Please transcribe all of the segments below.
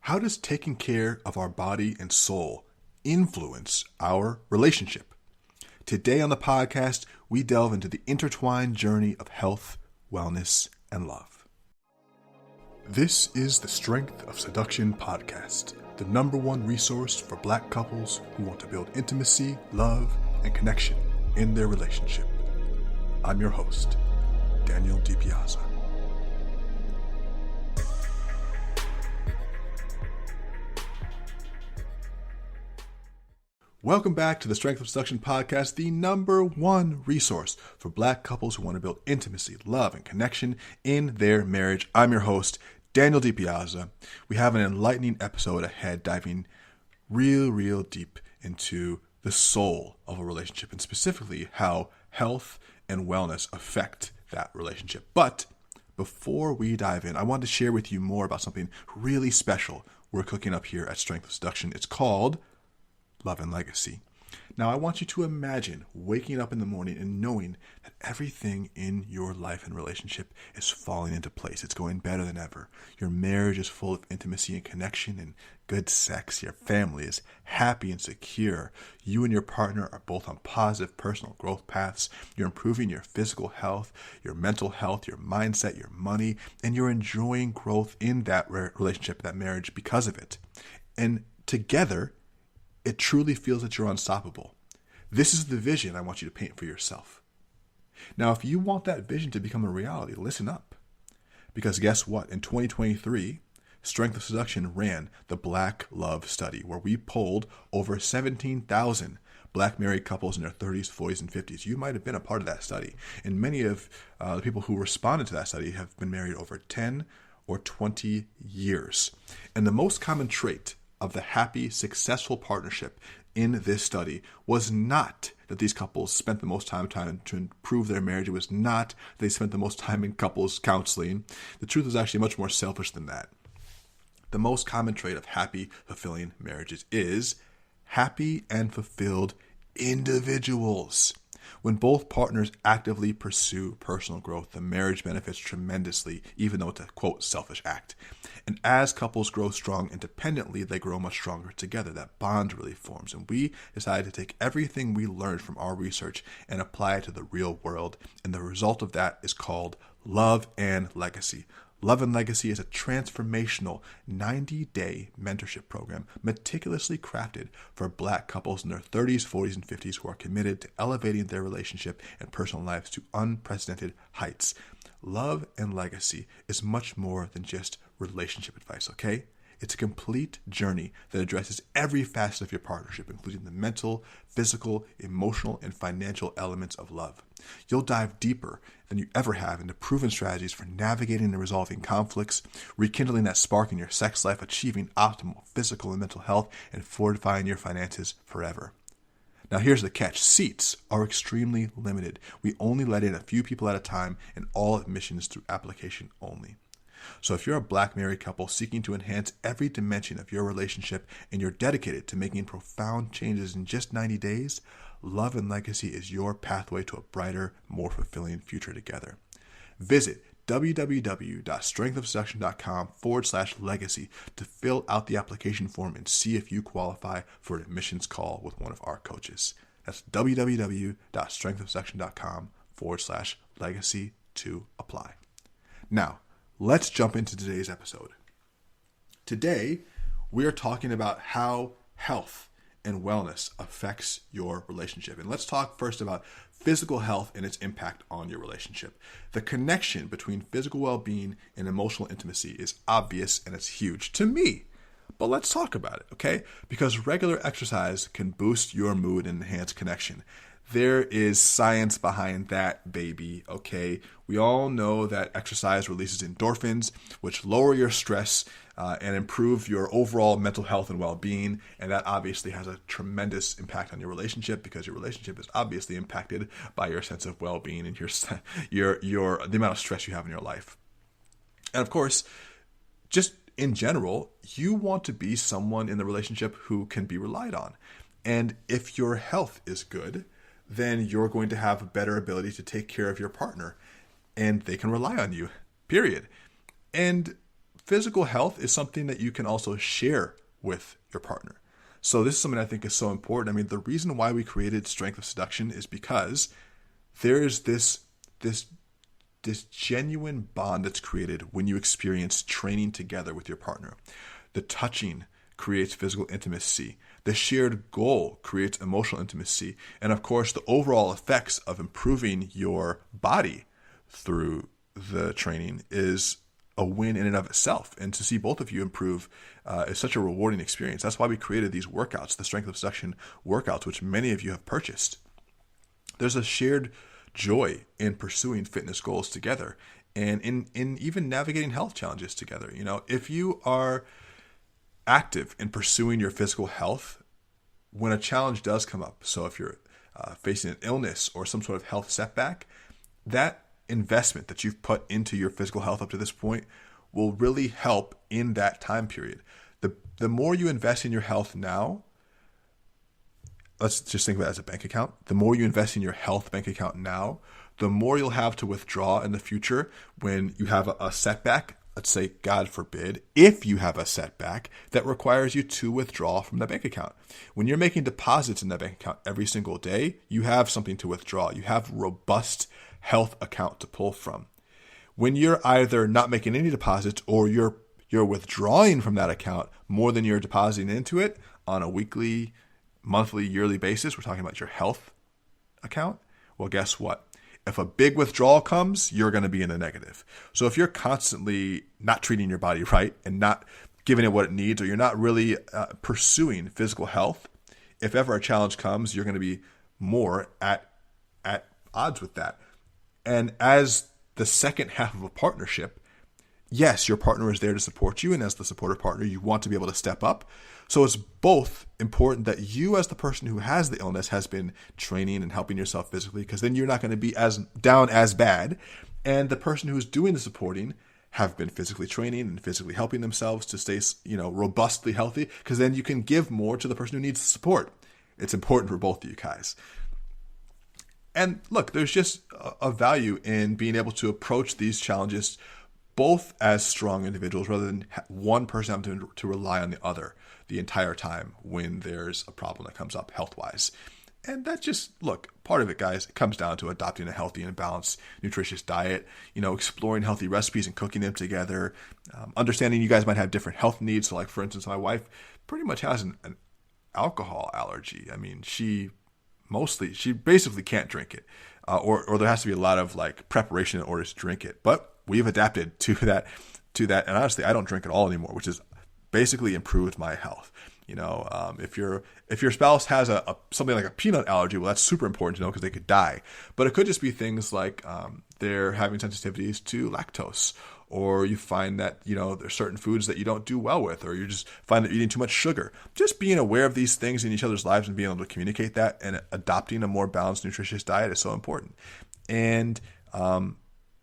How does taking care of our body and soul influence our relationship? Today on the podcast, we delve into the intertwined journey of health, wellness, and love. This is the Strength of Seduction podcast, the #1 resource for Black couples who want to build intimacy, love, and connection in their relationship. I'm your host, Daniel DiPiazza. Welcome back to the Strength of Seduction podcast, the #1 resource for Black couples who want to build intimacy, love, and connection in their marriage. I'm your host, Daniel DiPiazza. We have an enlightening episode ahead, diving real deep into the soul of a relationship, and specifically how health and wellness affect that relationship. But before we dive in, I want to share with you more about something really special we're cooking up here at Strength of Seduction. It's called Love and Legacy. Now, I want you to imagine waking up in the morning and knowing that everything in your life and relationship is falling into place. It's going better than ever. Your marriage is full of intimacy and connection and good sex. Your family is happy and secure. You and your partner are both on positive personal growth paths. You're improving your physical health, your mental health, your mindset, your money, and you're enjoying growth in that relationship, that marriage because of it. And together, it truly feels that you're unstoppable. This is the vision I want you to paint for yourself. Now, if you want that vision to become a reality, listen up. Because guess what? In 2023, Strength of Seduction ran the Black Love Study, where we polled over 17,000 Black married couples in their 30s, 40s, and 50s. You might have been a part of that study. And many of the people who responded to that study have been married over 10 or 20 years. And the most common trait of the happy, successful partnership in this study was not that these couples spent the most time to improve their marriage. It was not that they spent the most time in couples counseling. The truth is actually much more selfish than that. The most common trait of happy, fulfilling marriages is happy and fulfilled individuals. When both partners actively pursue personal growth, the marriage benefits tremendously, even though it's a, quote, selfish act. And as couples grow strong independently, they grow much stronger together. That bond really forms. And we decided to take everything we learned from our research and apply it to the real world. And the result of that is called Love and Legacy. Love and Legacy is a transformational 90-day mentorship program meticulously crafted for Black couples in their 30s, 40s, and 50s who are committed to elevating their relationship and personal lives to unprecedented heights. Love and Legacy is much more than just relationship advice, okay? It's a complete journey that addresses every facet of your partnership, including the mental, physical, emotional, and financial elements of love. You'll dive deeper than you ever have into proven strategies for navigating and resolving conflicts, rekindling that spark in your sex life, achieving optimal physical and mental health, and fortifying your finances forever. Now here's the catch. Seats are extremely limited. We only let in a few people at a time, and all admissions through application only. So if you're a Black married couple seeking to enhance every dimension of your relationship and you're dedicated to making profound changes in just 90 days, Love and Legacy is your pathway to a brighter, more fulfilling future together. Visit www.strengthofseduction.com/legacy to fill out the application form and see if you qualify for an admissions call with one of our coaches. That's www.strengthofseduction.com/legacy to apply. Now, let's jump into today's episode. Today, we are talking about how health and wellness affects your relationship. And let's talk first about physical health and its impact on your relationship. The connection between physical well-being and emotional intimacy is obvious and it's huge to me. But let's talk about it, okay? Because regular exercise can boost your mood and enhance connection. There is science behind that, baby, okay? We all know that exercise releases endorphins, which lower your stress and improve your overall mental health and well-being. And that obviously has a tremendous impact on your relationship because your relationship is obviously impacted by your sense of well-being and the amount of stress you have in your life. And of course, just in general, you want to be someone in the relationship who can be relied on. And if your health is good, then you're going to have a better ability to take care of your partner and they can rely on you, period. And physical health is something that you can also share with your partner. So this is something I think is so important. I mean, the reason why we created Strength of Seduction is because there's this genuine bond that's created when you experience training together with your partner. The touching creates physical intimacy. The shared goal creates emotional intimacy. And of course, the overall effects of improving your body through the training is a win in and of itself. And to see both of you improve is such a rewarding experience. That's why we created these workouts, the Strength of Seduction workouts, which many of you have purchased. There's a shared joy in pursuing fitness goals together and in even navigating health challenges together. You know, if you are active in pursuing your physical health, when a challenge does come up, so if you're facing an illness or some sort of health setback, that investment that you've put into your physical health up to this point will really help in that time period. The more you invest in your health now, let's just think about it as a bank account. The more you invest in your health bank account now, the more you'll have to withdraw in the future when you have a setback. Let's say, God forbid, if you have a setback that requires you to withdraw from the bank account. When you're making deposits in that bank account every single day, you have something to withdraw. You have a robust health account to pull from. When you're either not making any deposits or you're withdrawing from that account more than you're depositing into it on a weekly, monthly, yearly basis, we're talking about your health account. Well, guess what? If a big withdrawal comes, you're going to be in the negative. So if you're constantly not treating your body right and not giving it what it needs, or you're not really pursuing physical health, if ever a challenge comes, you're going to be more at odds with that. And as the second half of a partnership, yes, your partner is there to support you. And as the supportive partner, you want to be able to step up. So it's both important that you, as the person who has the illness, has been training and helping yourself physically, because then you're not going to be as down as bad. And the person who's doing the supporting have been physically training and physically helping themselves to stay, robustly healthy, because then you can give more to the person who needs the support. It's important for both of you guys. And look, there's just a value in being able to approach these challenges both as strong individuals rather than one person having to rely on the other the entire time when there's a problem that comes up health-wise. And that just, look, part of it, guys, it comes down to adopting a healthy and balanced, nutritious diet, exploring healthy recipes and cooking them together, understanding you guys might have different health needs. So like, for instance, my wife pretty much has an alcohol allergy. I mean, she basically can't drink it, or there has to be a lot of like preparation in order to drink it. But we've adapted to that. And honestly, I don't drink at all anymore, which has basically improved my health. If your spouse has something like a peanut allergy, well, that's super important to know because they could die. But it could just be things like they're having sensitivities to lactose, or you find that there's certain foods that you don't do well with, or you just find that you're eating too much sugar. Just being aware of these things in each other's lives and being able to communicate that and adopting a more balanced, nutritious diet is so important. And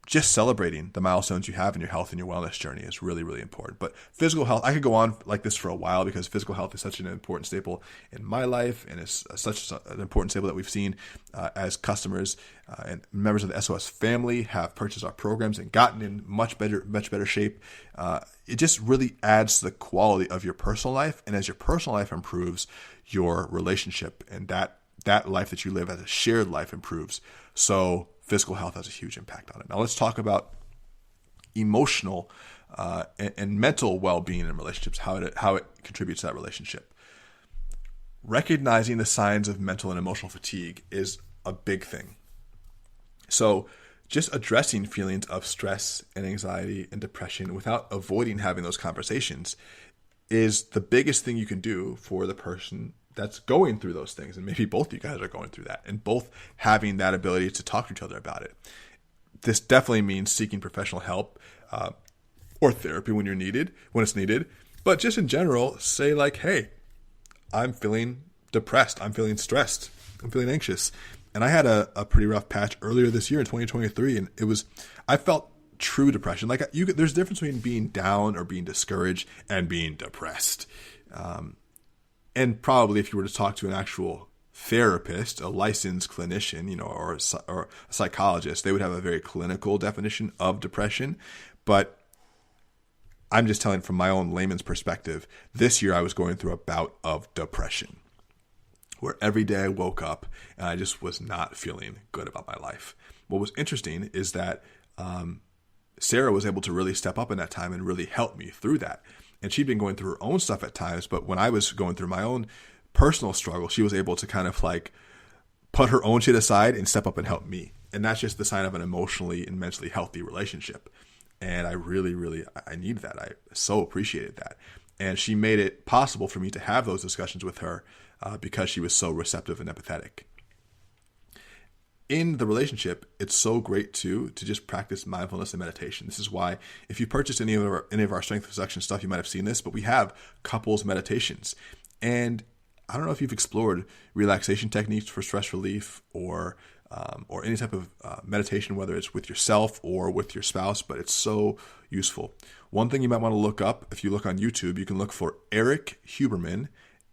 just celebrating the milestones you have in your health and your wellness journey is really, really important. But physical health, I could go on like this for a while because physical health is such an important staple in my life, and it's such an important staple that we've seen as customers and members of the SOS family have purchased our programs and gotten in much better shape. It just really adds to the quality of your personal life, and as your personal life improves, your relationship and that life that you live as a shared life improves. So physical health has a huge impact on it. Now let's talk about emotional and mental well-being in relationships, how it contributes to that relationship. Recognizing the signs of mental and emotional fatigue is a big thing. So just addressing feelings of stress and anxiety and depression without avoiding having those conversations is the biggest thing you can do for the person that's going through those things. And maybe both of you guys are going through that and both having that ability to talk to each other about it. This definitely means seeking professional help or therapy when it's needed. But just in general, say like, hey, I'm feeling depressed. I'm feeling stressed. I'm feeling anxious. And I had a pretty rough patch earlier this year in 2023. And I felt true depression. Like there's a difference between being down or being discouraged and being depressed. And probably if you were to talk to an actual therapist, a licensed clinician, or a psychologist, they would have a very clinical definition of depression. But I'm just telling from my own layman's perspective, this year I was going through a bout of depression where every day I woke up and I just was not feeling good about my life. What was interesting is that Sarah was able to really step up in that time and really help me through that. And she'd been going through her own stuff at times, but when I was going through my own personal struggle, she was able to kind of like put her own shit aside and step up and help me. And that's just the sign of an emotionally and mentally healthy relationship. And I really need that. I so appreciated that. And she made it possible for me to have those discussions with her because she was so receptive and empathetic. In the relationship, it's so great to just practice mindfulness and meditation. This is why if you purchase any of our Strength of Seduction stuff, you might have seen this, but we have couples meditations. And I don't know if you've explored relaxation techniques for stress relief or any type of meditation, whether it's with yourself or with your spouse, but it's so useful. One thing you might want to look up, if you look on YouTube, you can look for Eric Huberman,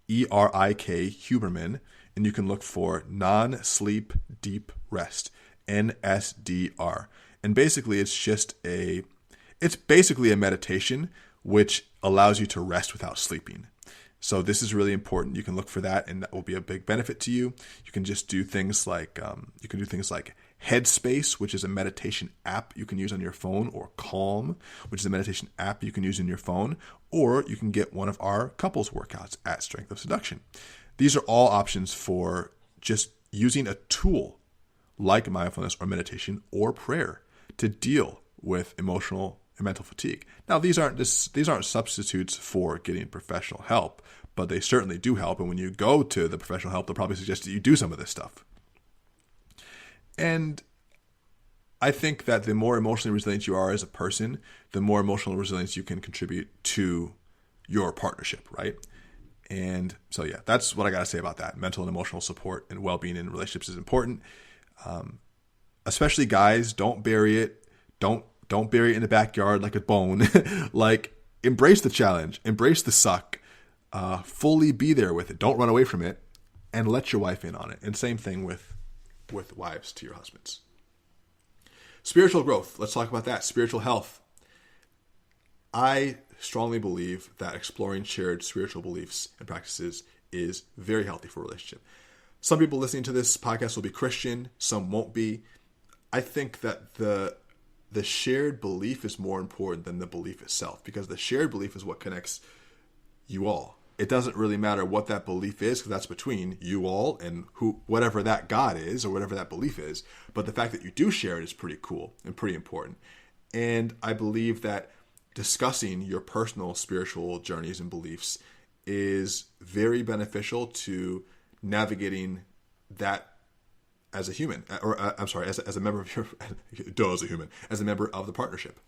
E-R-I-K Huberman, and you can look for non-sleep deep rest, NSDR. And basically it's basically a meditation which allows you to rest without sleeping. So this is really important. You can look for that, and that will be a big benefit to you. You can just do things like Headspace, which is a meditation app you can use on your phone, or Calm, which is a meditation app you can use on your phone, or you can get one of our couples workouts at Strength of Seduction. These are all options for just using a tool like mindfulness or meditation or prayer to deal with emotional and mental fatigue. Now, these aren't substitutes for getting professional help, but they certainly do help. And when you go to the professional help, they'll probably suggest that you do some of this stuff. And I think that the more emotionally resilient you are as a person, the more emotional resilience you can contribute to your partnership, right? And so, yeah, that's what I got to say about that. Mental and emotional support and well-being in relationships is important. Especially guys, don't bury it. Don't bury it in the backyard like a bone. Like, embrace the challenge, embrace the suck, fully be there with it. Don't run away from it, and let your wife in on it. And same thing with wives to your husbands. Spiritual growth. Let's talk about that. Spiritual health. I strongly believe that exploring shared spiritual beliefs and practices is very healthy for a relationship. Some people listening to this podcast will be Christian, some won't be. I think that the shared belief is more important than the belief itself, because the shared belief is what connects you all. It doesn't really matter what that belief is, because that's between you all and whatever that God is or whatever that belief is. But the fact that you do share it is pretty cool and pretty important. And I believe that discussing your personal spiritual journeys and beliefs is very beneficial to navigating that as a human, or as a member of your, as a member of the partnership.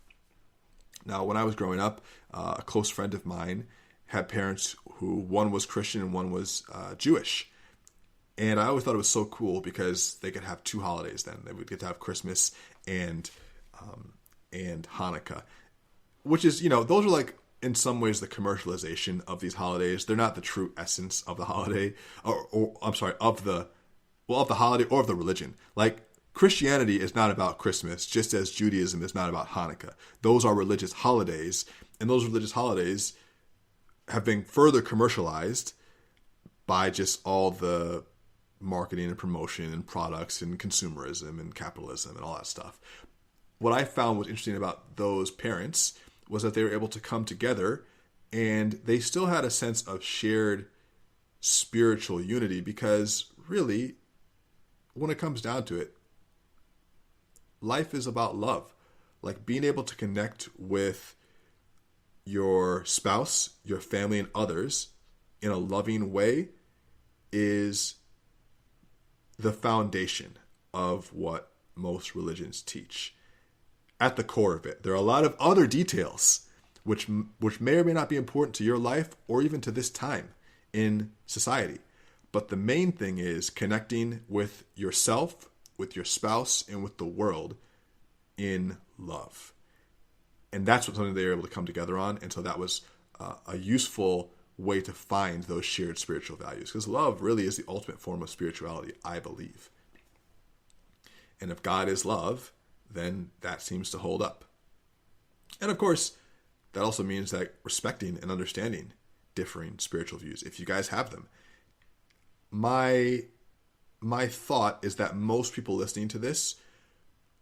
Now, when I was growing up, a close friend of mine had parents who one was Christian and one was Jewish. And I always thought it was so cool because they could have two holidays then. They would get to have Christmas and Hanukkah, which is, those are like, in some ways, the commercialization of these holidays. They're not the true essence of the holiday, of the holiday or of the religion. Like, Christianity is not about Christmas, just as Judaism is not about Hanukkah. Those are religious holidays, and those religious holidays have been further commercialized by just all the marketing and promotion and products and consumerism and capitalism and all that stuff. What I found was interesting about those parents was that they were able to come together and they still had a sense of shared spiritual unity, because really, when it comes down to it, life is about love. Like, being able to connect with your spouse, your family, and others in a loving way is the foundation of what most religions teach. At the core of it, there are a lot of other details which may or may not be important to your life or even to this time in society. But the main thing is connecting with yourself, with your spouse, and with the world in love. And that's something they were able to come together on. And so that was a useful way to find those shared spiritual values, because love really is the ultimate form of spirituality, I believe. And if God is love, then that seems to hold up. And of course, that also means that respecting and understanding differing spiritual views, if you guys have them. My thought is that most people listening to this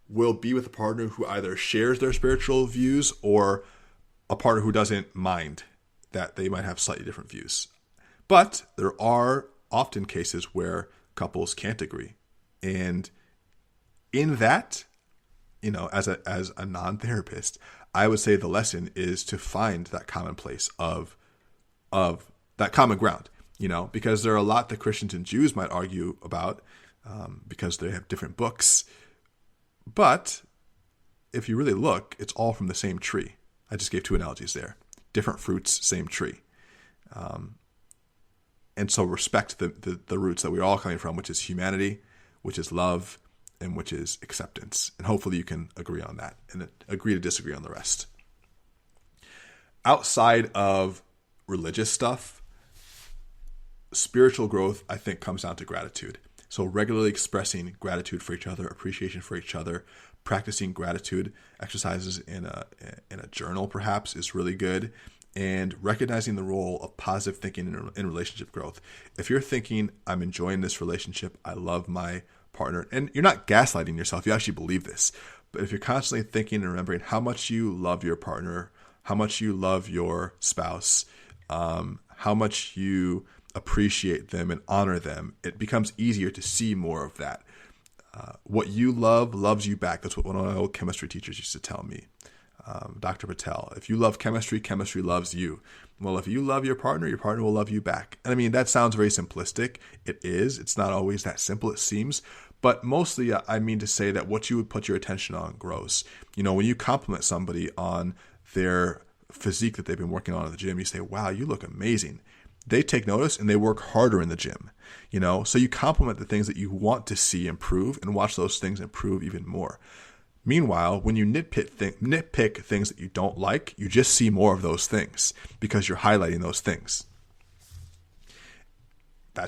will be with a partner who either shares their spiritual views or a partner who doesn't mind that they might have slightly different views. But there are often cases where couples can't agree. And in that, as a non-therapist, I would say the lesson is to find that common place of that common ground, because there are a lot that Christians and Jews might argue about because they have different books. But if you really look, it's all from the same tree. I just gave two analogies there. Different fruits, same tree. And so respect the roots that we're all coming from, which is humanity, which is love, and which is acceptance. And hopefully you can agree on that and agree to disagree on the rest. Outside of religious stuff, spiritual growth, I think, comes down to gratitude. So regularly expressing gratitude for each other, appreciation for each other, practicing gratitude exercises in a journal perhaps is really good. And recognizing the role of positive thinking in relationship growth. If you're thinking, I'm enjoying this relationship, I love my partner, and you're not gaslighting yourself, you actually believe this. But if you're constantly thinking and remembering how much you love your partner, how much you love your spouse, how much you appreciate them and honor them, it becomes easier to see more of that. What you love loves you back. That's what one of my old chemistry teachers used to tell me. Dr. Patel, if you love chemistry, chemistry loves you. Well, if you love your partner will love you back. And I mean, that sounds very simplistic. It is. It's not always that simple, it seems. But mostly, I mean to say that what you would put your attention on grows. When you compliment somebody on their physique that they've been working on in the gym, you say, wow, you look amazing. They take notice and they work harder in the gym. So you compliment the things that you want to see improve and watch those things improve even more. Meanwhile, when you nitpick things that you don't like, you just see more of those things because you're highlighting those things. I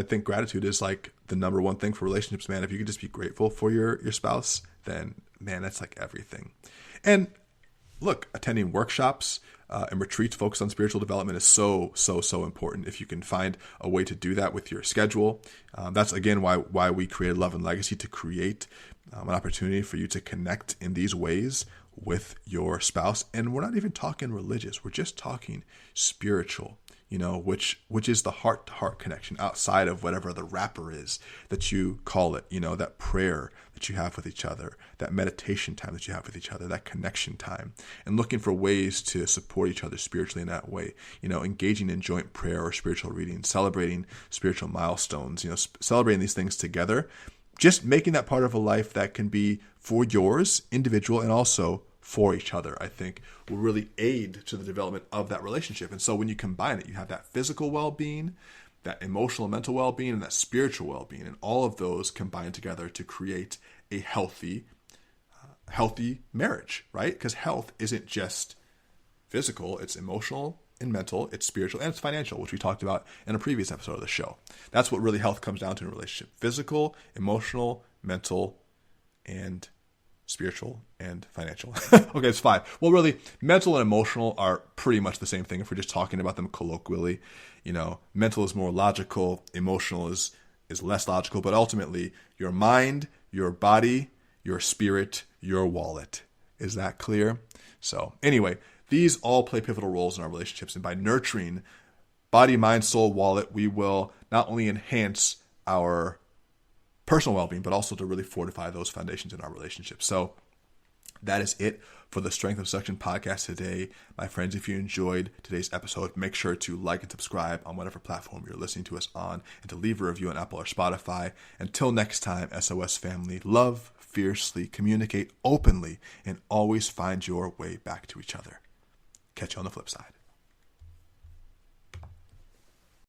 think gratitude is like the number one thing for relationships, man. If you could just be grateful for your spouse, then man, that's like everything. And look, attending workshops and retreats focused on spiritual development is so important. If you can find a way to do that with your schedule, that's again why we created Love and Legacy, to create an opportunity for you to connect in these ways with your spouse. And we're not even talking religious. We're just talking spiritual, which is the heart-to-heart connection outside of whatever the wrapper is that you call it, that prayer that you have with each other, that meditation time that you have with each other, that connection time, and looking for ways to support each other spiritually in that way, engaging in joint prayer or spiritual reading, celebrating spiritual milestones, celebrating these things together. Just making that part of a life that can be for yours, individual, and also for each other, I think, will really aid to the development of that relationship. And so when you combine it, you have that physical well-being, that emotional and mental well-being, and that spiritual well-being. And all of those combine together to create a healthy marriage, right? Because health isn't just physical, it's emotional and mental, it's spiritual, and it's financial, which we talked about in a previous episode of the show. That's what really health comes down to in a relationship. Physical, emotional, mental, and spiritual, and financial. Okay, it's 5. Well, really, mental and emotional are pretty much the same thing if we're just talking about them colloquially. Mental is more logical, emotional is less logical, but ultimately, your mind, your body, your spirit, your wallet. Is that clear? So anyway, these all play pivotal roles in our relationships. And by nurturing body, mind, soul, wallet, we will not only enhance our personal well-being, but also to really fortify those foundations in our relationships. So that is it for the Strength of Seduction podcast today. My friends, if you enjoyed today's episode, make sure to like and subscribe on whatever platform you're listening to us on, and to leave a review on Apple or Spotify. Until next time, SOS family, love fiercely, communicate openly, and always find your way back to each other. Catch you on the flip side.